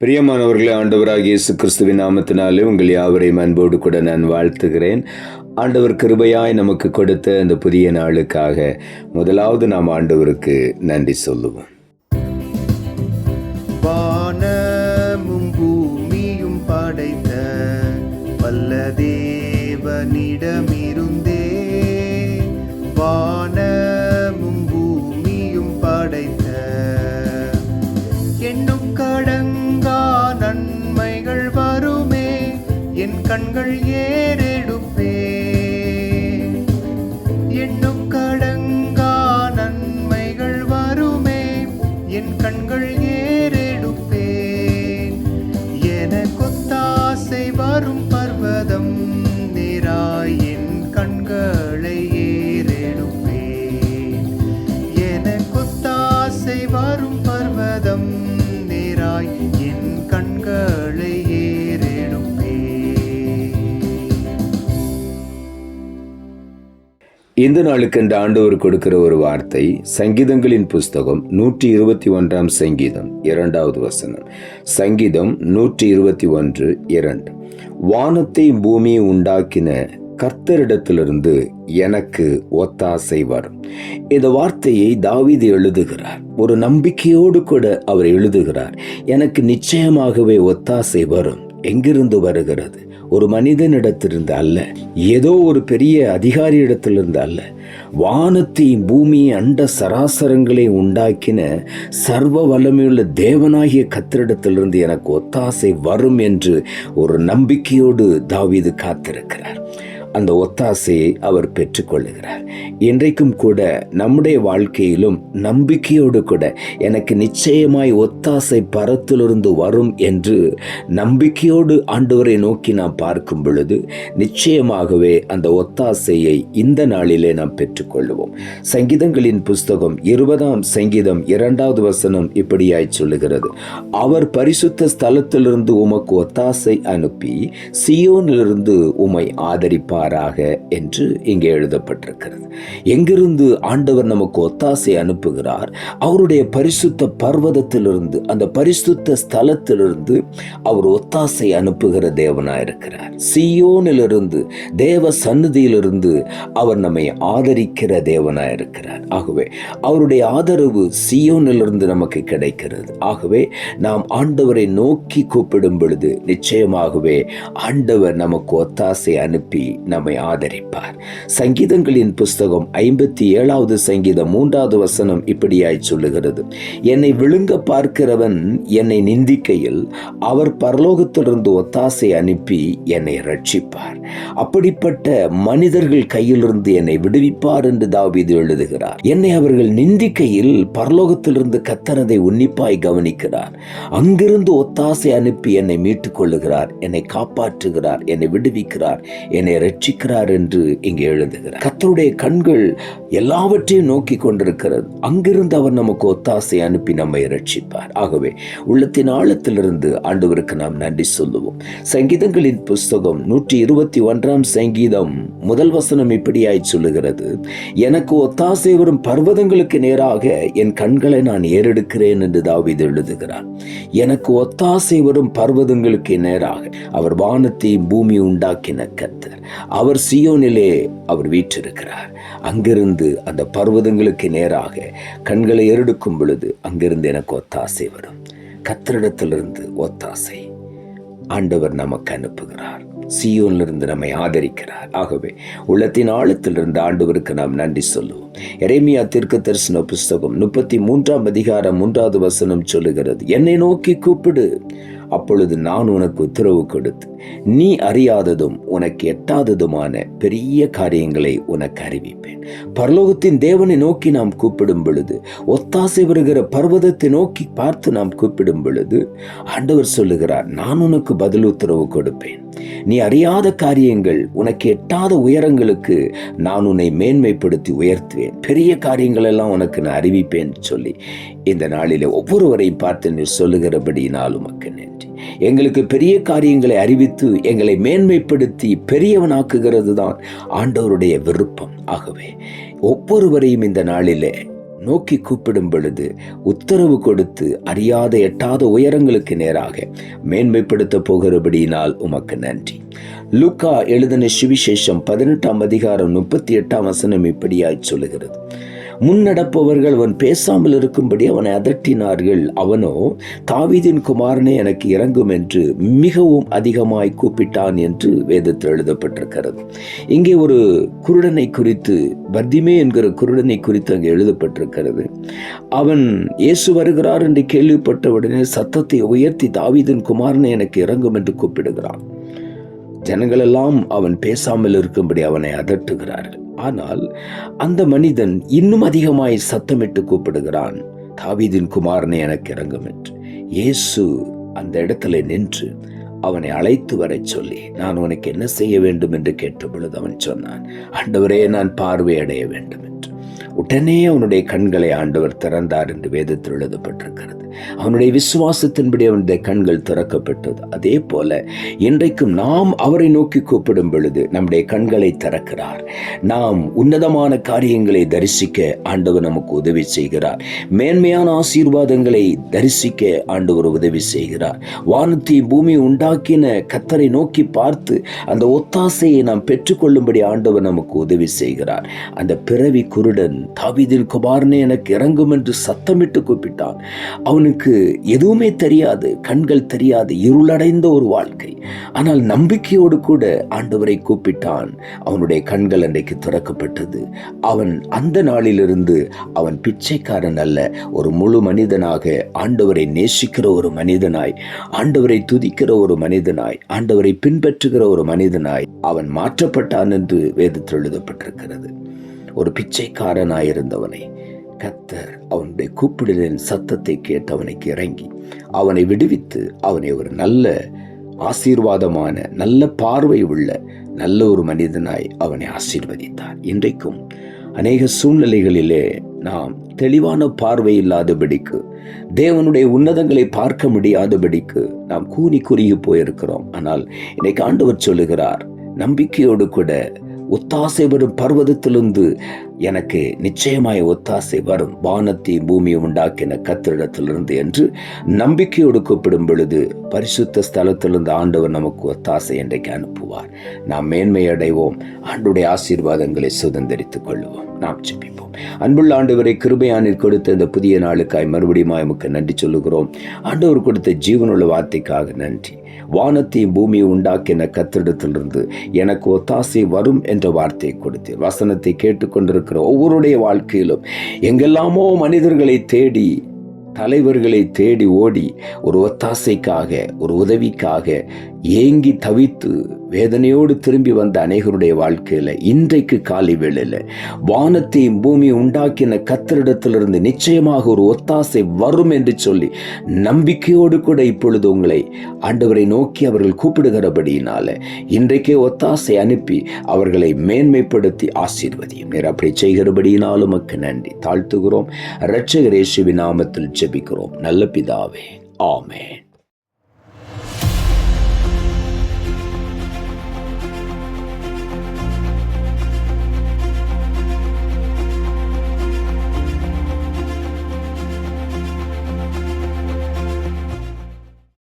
பிரியமானவர்களே, ஆண்டவராகிய இயேசு கிறிஸ்துவின் நாமத்தினாலே உங்கள் யாவரையும் அன்போடு கூட நான் வாழ்த்துகிறேன். ஆண்டவர் கிருபையாய் நமக்கு கொடுத்த இந்த புதிய நாளுக்காக முதலாவது நாம் ஆண்டவருக்கு நன்றி சொல்லுவோம். வானமும் பூமியும் படைத்த வல்ல தேவனிடமிருந்தே, வானமும் பூமியும் படைத்த எண்ணும் கடங்கா நன்மைகள் வருமே, என் கண்கள் ஏறெடுப்பே. எண்ணும் கடங்கா நன்மைகள் வருமே, என் கண்கள் ஏறெடுப்பேன். எனக்கொத்தாசை வரும் பர்வதம் நேராய் என் கண்களை ஏறெடுப்பேன். எனக்கொத்தாசை வரும் பர்வதம் நேராய் என் கண்களை ஏறெடுப்பேன். இந்த நாளுக்கு இந்த ஆண்டவர் கொடுக்கிற ஒரு வார்த்தை, சங்கீதங்களின் புஸ்தகம் 121 சங்கீதம் 2வது வசனம். சங்கீதம் 121:2. வானத்தை பூமியை உண்டாக்கின கர்த்தரிடத்திலிருந்து எனக்கு ஒத்தாசை வரும். இந்த வார்த்தையை தாவீது எழுதுகிறார். ஒரு நம்பிக்கையோடு கூட அவர் எழுதுகிறார். எனக்கு நிச்சயமாகவே ஒத்தாசை வரும். எங்கிருந்து வருகிறது? ஒரு மனிதனிடத்திலிருந்து அல்ல, ஏதோ ஒரு பெரிய அதிகாரி இடத்திலிருந்து அல்ல, வானத்தையும் பூமியை அண்ட சராசரங்களை உண்டாக்கின சர்வ வல்லமையுள்ள தேவனாகிய கர்த்தரிடத்திலிருந்து எனக்கு ஒத்தாசை வரும் என்று ஒரு நம்பிக்கையோடு தாவீது காத்திருக்கிறார். அந்த ஒத்தாசையை அவர் பெற்றுக்கொள்ளுகிறார். இன்றைக்கும் கூட நம்முடைய வாழ்க்கையிலும் நம்பிக்கையோடு கூட எனக்கு நிச்சயமாய் ஒத்தாசை பரத்திலிருந்து வரும் என்று நம்பிக்கையோடு ஆண்டவரை நோக்கி நாம் பார்க்கும் பொழுது நிச்சயமாகவே அந்த ஒத்தாசையை இந்த நாளிலே நாம் பெற்றுக்கொள்வோம். சங்கீதங்களின் புஸ்தகம் 20ஆம் சங்கீதம் 2வது வசனம் இப்படியாய் சொல்லுகிறது, அவர் பரிசுத்த ஸ்தலத்திலிருந்து உமக்கு ஒத்தாசை அனுப்பி சீயோனிலிருந்து உம்மை ஆதரிப்பார் என்று இங்கே எழுதப்பட்டிருக்கிறது. எங்கிருந்து ஆண்டவர் நமக்கு ஒத்தாசை அனுப்புகிறார்? அவருடைய பரிசுத்த பர்வதத்திலிருந்து, அந்த பரிசுத்த ஸ்தலத்திலிருந்து அவர் ஒத்தாசை அனுப்புகிற தேவனாயிருக்கிறார். சீயோனிலிருந்து, தேவ சந்நிதியிலிருந்து அவர் நம்மை ஆதரிக்கிற தேவனாயிருக்கிறார். ஆகவே அவருடைய ஆதரவு சீயோனிலிருந்து நமக்கு கிடைக்கிறது. ஆகவே நாம் ஆண்டவரை நோக்கி கூப்பிடும் பொழுது நிச்சயமாகவே ஆண்டவர் நமக்கு ஒத்தாசை அனுப்பி நம்மை ஆதரிப்பார். சங்கீதங்களின் புஸ்தகம் 57வது சங்கீதம் 3வது வசனம் இப்படியாய் சொல்லுகிறது, என்னை விழுங்க பார்க்கிறவன் என்னை நிந்திக்கையில் அவர் பரலோகத்திலிருந்து ஒத்தாசை அனுப்பி என்னை ரட்சிப்பார். அப்படிப்பட்ட மனிதர்கள் கையிலிருந்து என்னை விடுவிப்பார் என்று தாவீது எழுதுகிறார். என்னை அவர்கள் நிந்திக்கையில் பரலோகத்திலிருந்து கர்த்தரை உன்னிப்பாய் கவனிக்கிறார். அங்கிருந்து ஒத்தாசை அனுப்பி என்னை மீட்டுக் கொள்ளுகிறார், என்னை காப்பாற்றுகிறார், என்னை விடுவிக்கிறார், என்னை ரட்சிக்கிறார் என்று இங்கே எழுதுகிறார். கர்த்தருடைய கண்கள் எல்லாவற்றையும் நோக்கி கொண்டிருக்கிறது. அங்கிருந்து அவர் நமக்கு ஒத்தாசை அனுப்பி நம்மை ரட்சிப்பார். ஆகவே உள்ளத்தின் ஆழத்திலிருந்து ஆண்டவருக்கு நாம் நன்றி சொல்லுவோம். சங்கீதங்களின் புஸ்தகம் 121ஆம் சங்கீதம் 1 வசனம் இப்படியாய் சொல்லுகிறது, எனக்கு ஒத்தாசை வரும் பர்வதங்களுக்கு நேராக என் கண்களை நான் ஏறெடுக்கிறேன் என்று தாவீது எழுதுகிறார். எனக்கு ஒத்தாசை வரும் பர்வதங்களுக்கு நேராக அவர் வானத்தையும் பூமி உண்டாக்கின கர்த்தர். அவர் சீயோனிலே அவர் வீற்றிருக்கிறார். அங்கிருந்து அந்த பர்வதங்களுக்கு நேராக கண்களை ஏறெடுக்கும் பொழுது அங்கிருந்து எனக்கு ஒத்தாசை வரும். கர்த்தரிடத்திலிருந்து ஒத்தாசை ஆண்டவர் நமக்கு அனுப்புகிறார். சீயோனிலிருந்து நம்மை ஆதரிக்கிறார். ஆகவே உள்ளத்தின் ஆழத்திலிருந்து ஆண்டவருக்கு நாம் நன்றி சொல்லுவோம். எரேமியா தீர்க்கதரிசன புஸ்தகம் 33ஆம் அதிகாரம் 3வது வசனம் சொல்லுகிறது, என்னை நோக்கி கூப்பிடு, அப்பொழுது நான் உனக்கு உத்தரவு கொடுத்து நீ அறியாததும் உனக்கு எட்டாததுமான பெரிய காரியங்களை உனக்கு அறிவிப்பேன். பரலோகத்தின் தேவனை நோக்கி நாம் கூப்பிடும் பொழுது, ஒத்தாசை வருகிற பர்வதத்தை நோக்கி பார்த்து நாம் கூப்பிடும் பொழுது ஆண்டவர் சொல்லுகிறார், நான் உனக்கு பதில் உத்தரவு கொடுப்பேன். நீ அறியாத காரியங்கள், உனக்கு எட்டாத உயரங்களுக்கு நான் உன்னை மேன்மைப்படுத்தி உயர்த்துவேன். பெரிய காரியங்கள் எல்லாம் உனக்கு நான் அறிவிப்பேன் சொல்லி இந்த நாளிலே ஒவ்வொருவரையும் பார்த்து நீ சொல்லுகிறபடியினால் உமக்கு நன்றி. எங்களுக்கு பெரிய காரியங்களை அறிவித்து எங்களை மேன்மைப்படுத்தி பெரியவனாக்குகிறது தான் ஆண்டவருடைய விருப்பம். ஆகவே ஒவ்வொருவரையும் இந்த நாளிலே நோக்கி கூப்பிடும் பொழுது உத்தரவு கொடுத்து அறியாத எட்டாத உயரங்களுக்கு நேராக மேன்மைப்படுத்த போகிறபடியினால் உமக்கு நன்றி. லூக்கா எழுதின சுவிசேஷம் 18ஆம் அதிகாரம் 38ஆம் வசனம் இப்படியாய் சொல்லுகிறது. முன்னடப்பவர்கள் அவன் பேசாமல் இருக்கும்படி அவனை அதட்டினார்கள். அவனோ தாவீதின் குமாரனே எனக்கு இறங்கும் என்று மிகவும் அதிகமாய் கூப்பிட்டான் என்று வேதத்தில் எழுதப்பட்டிருக்கிறது. இங்கே ஒரு குருடனை குறித்து, பர்திமே என்கிற குருடனை குறித்து அங்கே எழுதப்பட்டிருக்கிறது. அவன் இயேசு வருகிறார் என்று கேள்விப்பட்டவுடனே சத்தத்தை உயர்த்தி தாவீதின் குமாரனே எனக்கு இறங்கும் என்று கூப்பிடுகிறான். ஜனங்களெல்லாம் அவன் பேசாமல் இருக்கும்படி அவனை அதட்டுகிறார்கள். ஆனால் அந்த மனிதன் இன்னும் அதிகமாய் சத்தமிட்டு கூப்பிடுகிறான், தாவீதின் குமாரனே எனக்கு இறங்கும் என்று. இயேசு அந்த இடத்துல நின்று அவனை அழைத்து வர சொல்லி, நான் உனக்கு என்ன செய்ய வேண்டும் என்று கேட்ட பொழுது அவன் சொன்னான், ஆண்டவரே, நான் பார்வையடைய வேண்டும் என்று. உடனே அவனுடைய கண்களை ஆண்டவர் திறந்தார் என்று வேதத்தில் எழுதப்பட்டிருக்கிறது. அவனுடைய விசுவாசத்தின்படி அவனுடைய கண்கள் திறக்கப்பட்டது. அதே போல இன்றைக்கும் நாம் அவரை நோக்கி கூப்பிடும் பொழுது நம்முடைய கண்களை திறக்கிறார். நாம் உன்னதமான காரியங்களை தரிசிக்க ஆண்டவர் நமக்கு உதவி செய்கிறார். மேன்மையான ஆசீர்வாதங்களை தரிசிக்க ஆண்டவர் உதவி செய்கிறார். வானத்தை பூமி உண்டாக்கின கர்த்தரை நோக்கி பார்த்து அந்த ஒத்தாசையை நாம் பெற்றுக்கொள்ளும்படி ஆண்டவர் நமக்கு உதவி செய்கிறார். அந்த பிறவி குருடன் தாவீதின் குமாரனே எனக்கு இறங்கும் என்று சத்தமிட்டு கூப்பிட்டான். அவனுக்கு எதுவுமே தெரியாது, கண்கள் தெரியாது, இருளடைந்த ஒரு வாழ்க்கை. ஆனால் நம்பிக்கையோடு கூட ஆண்டவரை கூப்பிட்டான். அவனுடைய கண்கள் அன்றைக்கு திறக்கப்பட்டது. அவன் அந்த நாளிலிருந்து அவன் பிச்சைக்காரன் அல்ல, ஒரு முழு மனிதனாக ஆண்டவரை நேசிக்கிற ஒரு மனிதனாய், ஆண்டவரை துதிக்கிற ஒரு மனிதனாய், ஆண்டவரை பின்பற்றுகிற ஒரு மனிதனாய் அவன் மாற்றப்பட்டான் என்று வேதத்தில் எழுதப்பட்டிருக்கிறது. ஒரு பிச்சைக்காரனாயிருந்தவனை கர்த்தர் அவனுடைய கூப்பிடலின் சத்தத்தை கேட்டு அவனுக்கு இறங்கி அவனை விடுவித்து அவனை ஒரு நல்ல ஆசீர்வாதமான, நல்ல பார்வை உள்ள நல்ல ஒரு மனிதனாய் அவனை ஆசீர்வதித்தார். இன்றைக்கும் அநேக சூழ்நிலைகளிலே நாம் தெளிவான பார்வை இல்லாதபடிக்கு, தேவனுடைய உன்னதங்களை பார்க்க முடியாதபடிக்கு நாம் கூனி குறுகி போயிருக்கிறோம். ஆனால் இன்னைக்கு ஆண்டவர் சொல்லுகிறார், நம்பிக்கையோடு கூட ஒத்தாசை வரும் பர்வதத்திலிருந்து எனக்கு நிச்சயமாய் ஒத்தாசை வரும், வானத்தையும் பூமியை உண்டாக்கின கர்த்தரிடத்திலிருந்து என்று நம்பிக்கையோடு கூப்பிடும் பொழுது பரிசுத்த ஸ்தலத்திலிருந்து ஆண்டவர் நமக்கு ஒத்தாசை இன்றைக்கு அனுப்புவார். நாம் மேன்மை அடைவோம், ஆண்டுடைய ஆசீர்வாதங்களை சுதந்திரித்துக் கொள்வோம். நாம் ஜெபிப்போம். அன்புள்ள ஆண்டவரை, கிருபையானீர் கொடுத்த இந்த புதிய நாளுக்காய் மறுபடியும் உமக்கு நன்றி சொல்லுகிறோம். ஆண்டவர் கொடுத்த ஜீவனுள்ள வார்த்தைக்காக நன்றி. வானத்தையும் பூமியை உண்டாக்கின கர்த்தரிடத்திலிருந்து எனக்கு ஒத்தாசை வரும் என்ற வார்த்தையை கொடுத்தீர். வசனத்தை கேட்டுக்கொண்டிருக்கிற ஒவ்வொருடைய வாழ்க்கையிலும் எங்கெல்லாமோ மனிதர்களை தேடி, தலைவர்களை தேடி ஓடி ஒரு ஒத்தாசைக்காக, ஒரு உதவிக்காக ஏங்கி தவித்து வேதனையோடு திரும்பி வந்த அநேகருடைய வாழ்க்கையில இன்றைக்கு காலை வேளையில வானத்தையும் பூமியை உண்டாக்கின கர்த்தரிடத்திலிருந்து நிச்சயமாக ஒரு ஒத்தாசை வரும் என்று சொல்லி நம்பிக்கையோடு கூட இப்பொழுது உங்களை ஆண்டவரை நோக்கி அவர்கள் கூப்பிடுகிறபடியினால இன்றைக்கே ஒத்தாசை அனுப்பி அவர்களை மேன்மைப்படுத்தி ஆசீர்வதியும். நீர் அப்படி செய்கிறபடியினாலும் உமக்கு நன்றி தாழ்த்துகிறோம். இரட்சகர் இயேசுவின் நாமத்தில் ஜெபிக்கிறோம் நல்ல பிதாவே, ஆமென்.